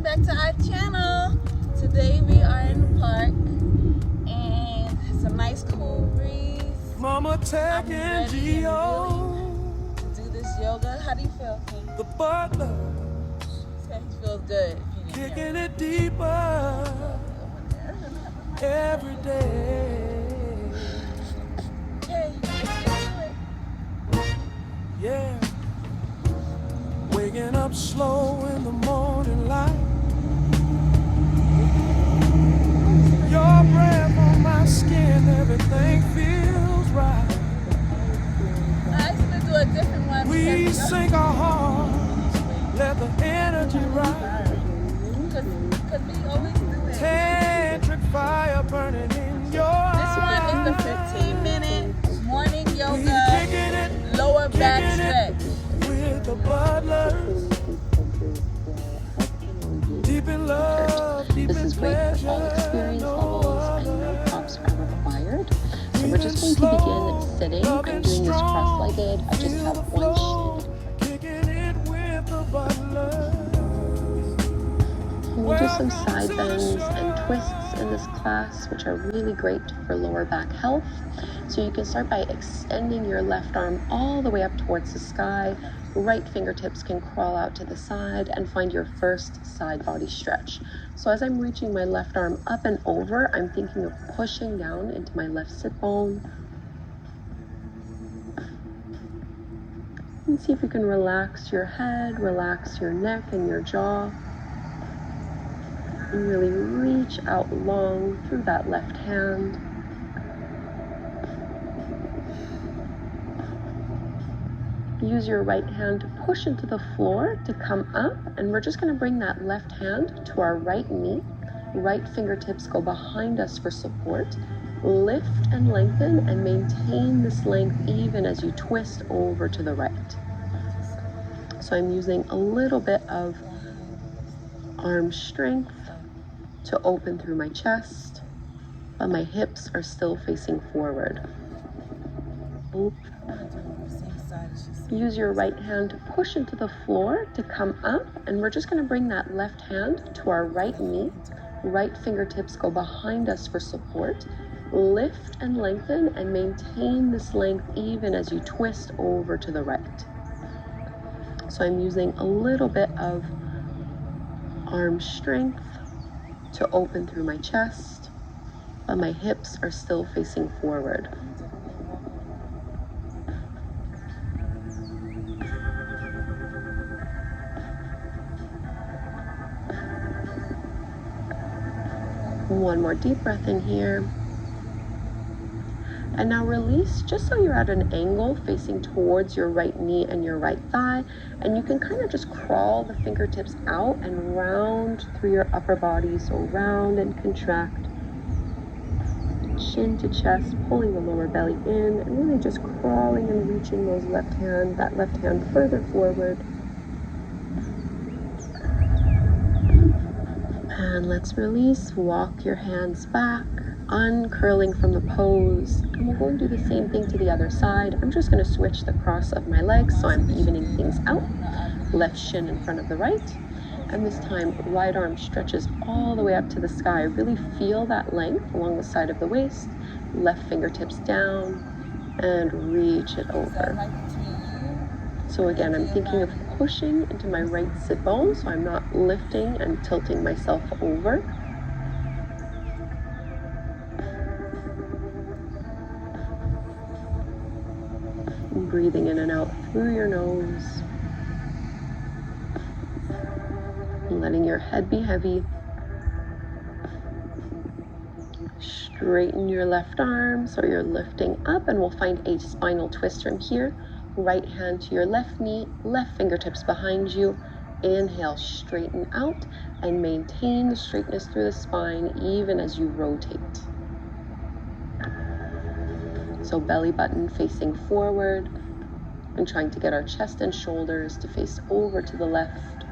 back to our channel. Today we are in the park and it's a nice cool breeze. Mama TEC Gio, to do this yoga. How do you feel, King? the butler, It feels good. kicking it deeper every day. Okay, let's get to it. Yeah, waking up slow in the morning light. Your breath on my skin, everything feels right. I actually do a different one. We sink our hearts, let the energy rise. Because we always do it. Tantric fire burning in your This one eyes. is the 15-minute morning We yoga, kicking it, lower back kicking it stretch. with the butlers. Deep in love, deep This in is great for all pleasure, experience no levels and no other. props are required. So we're just going to begin sitting. I'm doing this cross-legged. I just have one shin. Kicking it with the butlers. And we'll do some side bends and twists in this class, which are really great for lower back health. So you can start by extending your left arm all the way up towards the sky. Right fingertips can crawl out to the side and find your first side body stretch. So as I'm reaching my left arm up and over, I'm thinking of pushing down into my left sit bone. And see if you can relax your head, relax your neck and your jaw. And really reach out long through that left hand. Use your right hand to push into the floor to come up, and we're just going to bring that left hand to our right knee. Right fingertips go behind us for support. Lift and lengthen and maintain this length even as you twist over to the right. So I'm using a little bit of arm strength to open through my chest, but my hips are still facing forward. Use your right hand to push into the floor to come up, and we're just going to bring that left hand to our right knee. Right fingertips go behind us for support. Lift and lengthen and maintain this length even as you twist over to the right. So I'm using a little bit of arm strength to open through my chest, but my hips are still facing forward. One more deep breath in here. And now release just so you're at an angle facing towards your right knee and your right thigh. And you can kind of just crawl the fingertips out and round through your upper body. So round and contract. Chin to chest, pulling the lower belly in, and really just crawling and reaching that left hand further forward. And let's release. Walk your hands back, uncurling from the pose. And we'll go and do the same thing to the other side. I'm just going to switch the cross of my legs so I'm evening things out. Left shin in front of the right. And this time, right arm stretches all the way up to the sky. Really feel that length along the side of the waist. Left fingertips down and reach it over. So again, I'm thinking of pushing into my right sit bone, so I'm not lifting and tilting myself over. And breathing in and out through your nose. And letting your head be heavy. Straighten your left arm so you're lifting up, and we'll find a spinal twist from here. Right hand to your left knee, left fingertips behind you. Inhale, straighten out and maintain the straightness through the spine even as you rotate. So belly button facing forward and trying to get our chest and shoulders to face over to the left.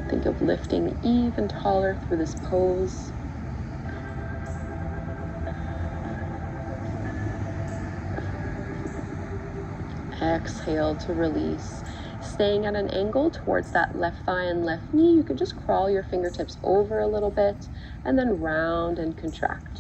Think of lifting even taller through this pose. Exhale to release. Staying at an angle towards that left thigh and left knee, you can just crawl your fingertips over a little bit and then round and contract.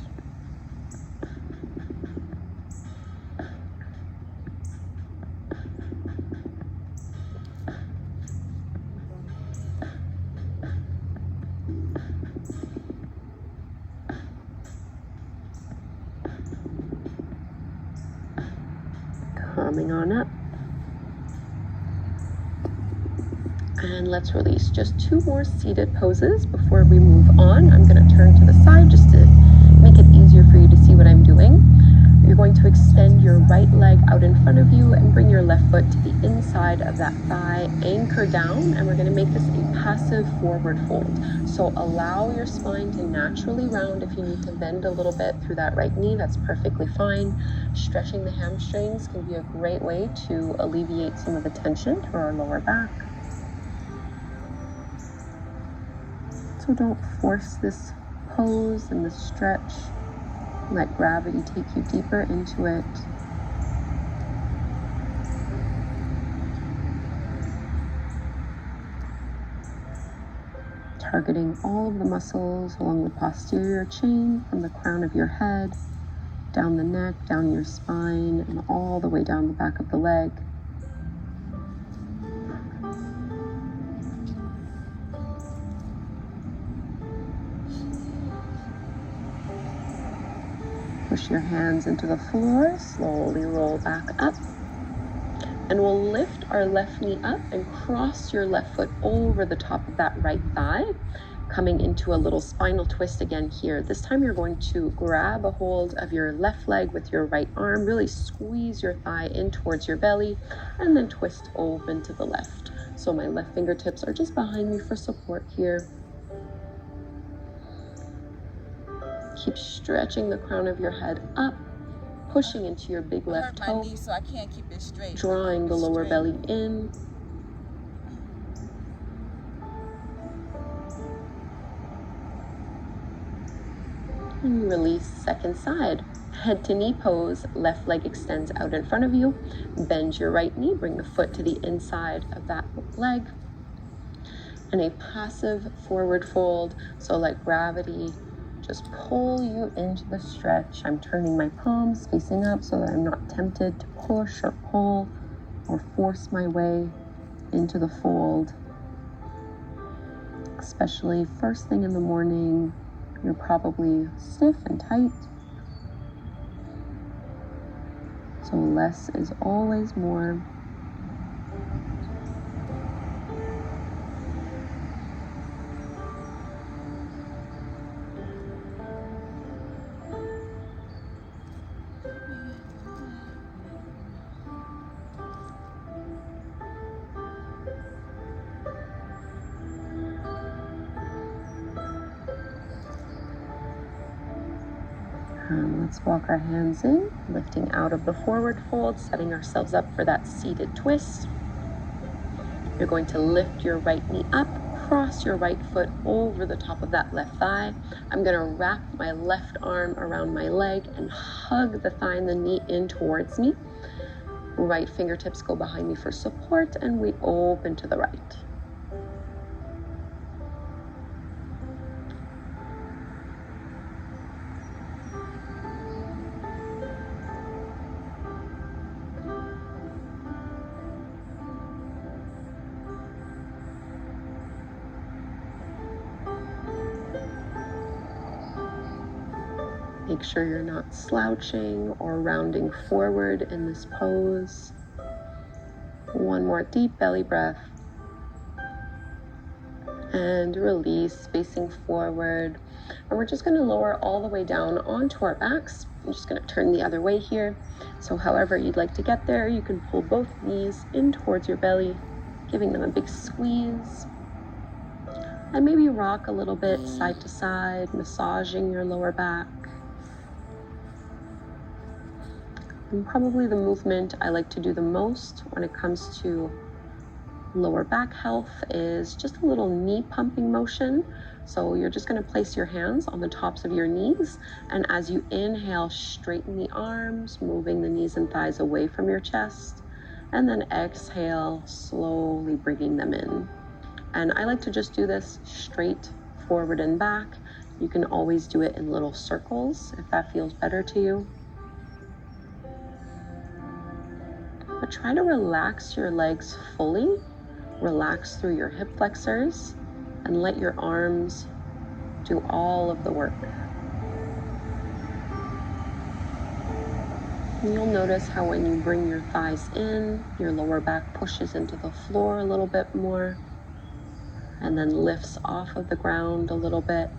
Coming on up. And let's release. Just 2 more seated poses before we move on. I'm going to turn to the side just to make it easier for you to see what I'm doing. You're going to extend your right leg out in front of you and bring your left foot to the inside of that thigh, anchor down, and we're going to make this a passive forward fold. So allow your spine to naturally round. If you need to bend a little bit through that right knee, that's perfectly fine. Stretching the hamstrings can be a great way to alleviate some of the tension through our lower back. So don't force this pose and this stretch. Let gravity take you deeper into it. Targeting all of the muscles along the posterior chain from the crown of your head, down the neck, down your spine, and all the way down the back of the leg. Push your hands into the floor, slowly roll back up. And we'll lift our left knee up and cross your left foot over the top of that right thigh, coming into a little spinal twist again here. This time you're going to grab a hold of your left leg with your right arm, really squeeze your thigh in towards your belly, and then twist open to the left. So my left fingertips are just behind me for support here. Keep stretching the crown of your head up, pushing into your big left toe, knee, so I can't keep it straight. drawing the lower belly in. And release, second side. Head to knee pose, left leg extends out in front of you. Bend your right knee, bring the foot to the inside of that leg. And a passive forward fold, so let gravity just pull you into the stretch. I'm turning my palms facing up so that I'm not tempted to push or pull or force my way into the fold. Especially first thing in the morning, you're probably stiff and tight. So less is always more. Let's walk our hands in, lifting out of the forward fold, setting ourselves up for that seated twist. You're going to lift your right knee up, cross your right foot over the top of that left thigh. I'm going to wrap my left arm around my leg and hug the thigh and the knee in towards me. Right fingertips go behind me for support, and we open to the right. Make sure you're not slouching or rounding forward in this pose. One more deep belly breath. And release, facing forward. And we're just going to lower all the way down onto our backs. I'm just going to turn the other way here. So however you'd like to get there, you can pull both knees in towards your belly, giving them a big squeeze. And maybe rock a little bit side to side, massaging your lower back. And probably the movement I like to do the most when it comes to lower back health is just a little knee pumping motion. So you're just going to place your hands on the tops of your knees, and as you inhale, straighten the arms, moving the knees and thighs away from your chest. And then exhale, slowly bringing them in. And I like to just do this straight forward and back. You can always do it in little circles if that feels better to you. But try to relax your legs fully. Relax through your hip flexors and let your arms do all of the work. And you'll notice how when you bring your thighs in, your lower back pushes into the floor a little bit more and then lifts off of the ground a little bit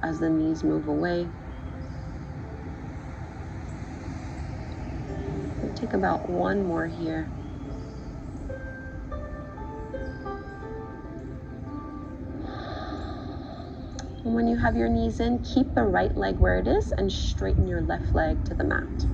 as the knees move away. We'll take about one more here. And when you have your knees in, keep the right leg where it is and straighten your left leg to the mat.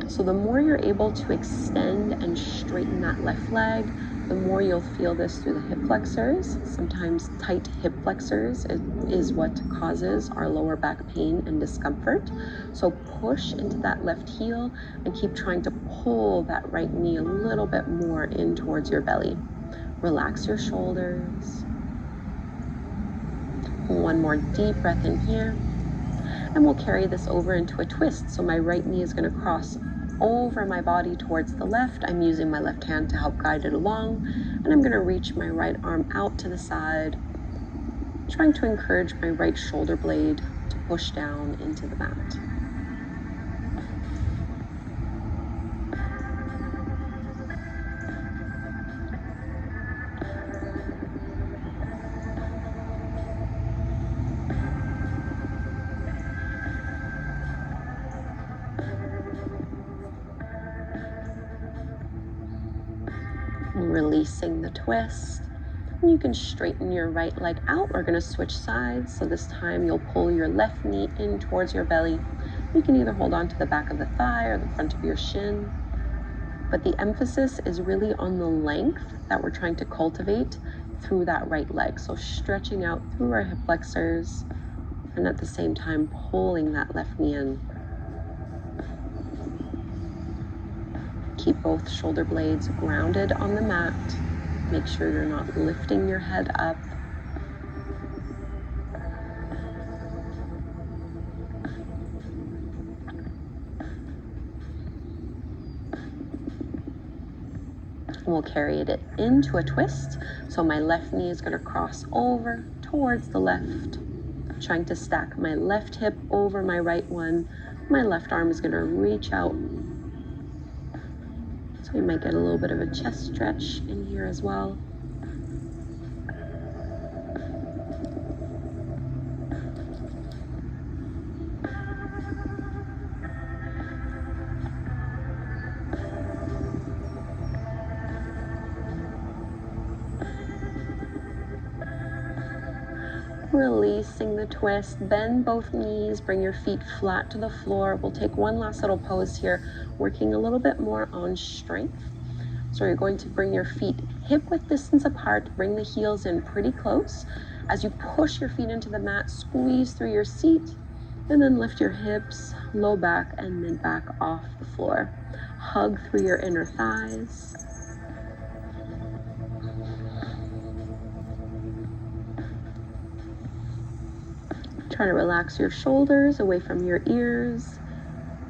So the more you're able to extend and straighten that left leg, the more you'll feel this through the hip flexors. Sometimes tight hip flexors is what causes our lower back pain and discomfort. So push into that left heel and keep trying to pull that right knee a little bit more in towards your belly. Relax your shoulders. One more deep breath in here. And we'll carry this over into a twist. So my right knee is going to cross over my body towards the left. I'm using my left hand to help guide it along. And I'm going to reach my right arm out to the side, trying to encourage my right shoulder blade to push down into the mat. Releasing the twist. And you can straighten your right leg out. We're going to switch sides. So this time you'll pull your left knee in towards your belly. You can either hold on to the back of the thigh or the front of your shin. But the emphasis is really on the length that we're trying to cultivate through that right leg. So stretching out through our hip flexors and at the same time pulling that left knee in. Keep both shoulder blades grounded on the mat. Make sure you're not lifting your head up. We'll carry it into a twist. So my left knee is going to cross over towards the left, trying to stack my left hip over my right one. My left arm is going to reach out. So we might get a little bit of a chest stretch in here as well. Releasing the twist, bend both knees, bring your feet flat to the floor. We'll take one last little pose here, working a little bit more on strength. So you're going to bring your feet hip width distance apart, bring the heels in pretty close. As you push your feet into the mat, squeeze through your seat, and then lift your hips, low back and mid back off the floor. Hug through your inner thighs. Try to relax your shoulders away from your ears.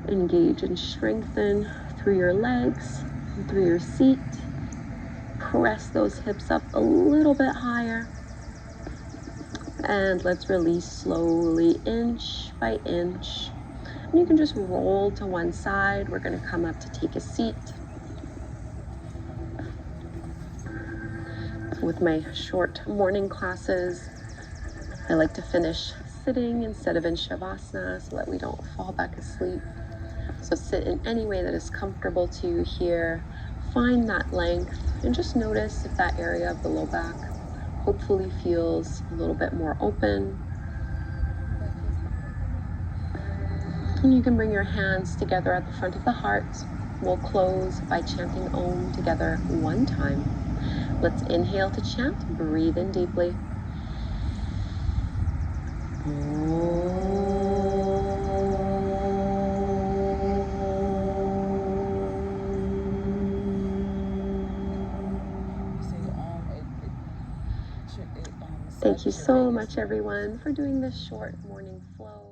Engage and strengthen through your legs and through your seat. Press those hips up a little bit higher. And let's release slowly, inch by inch. And you can just roll to one side. We're going to come up to take a seat. With my short morning classes, I like to finish sitting instead of in Shavasana so that we don't fall back asleep. So sit in any way that is comfortable to you here. Find that length and just notice if that area of the low back hopefully feels a little bit more open. And you can bring your hands together at the front of the heart. We'll close by chanting Om together one time. Let's inhale to chant. Breathe in deeply. Thank you so much, everyone, for doing this short morning flow.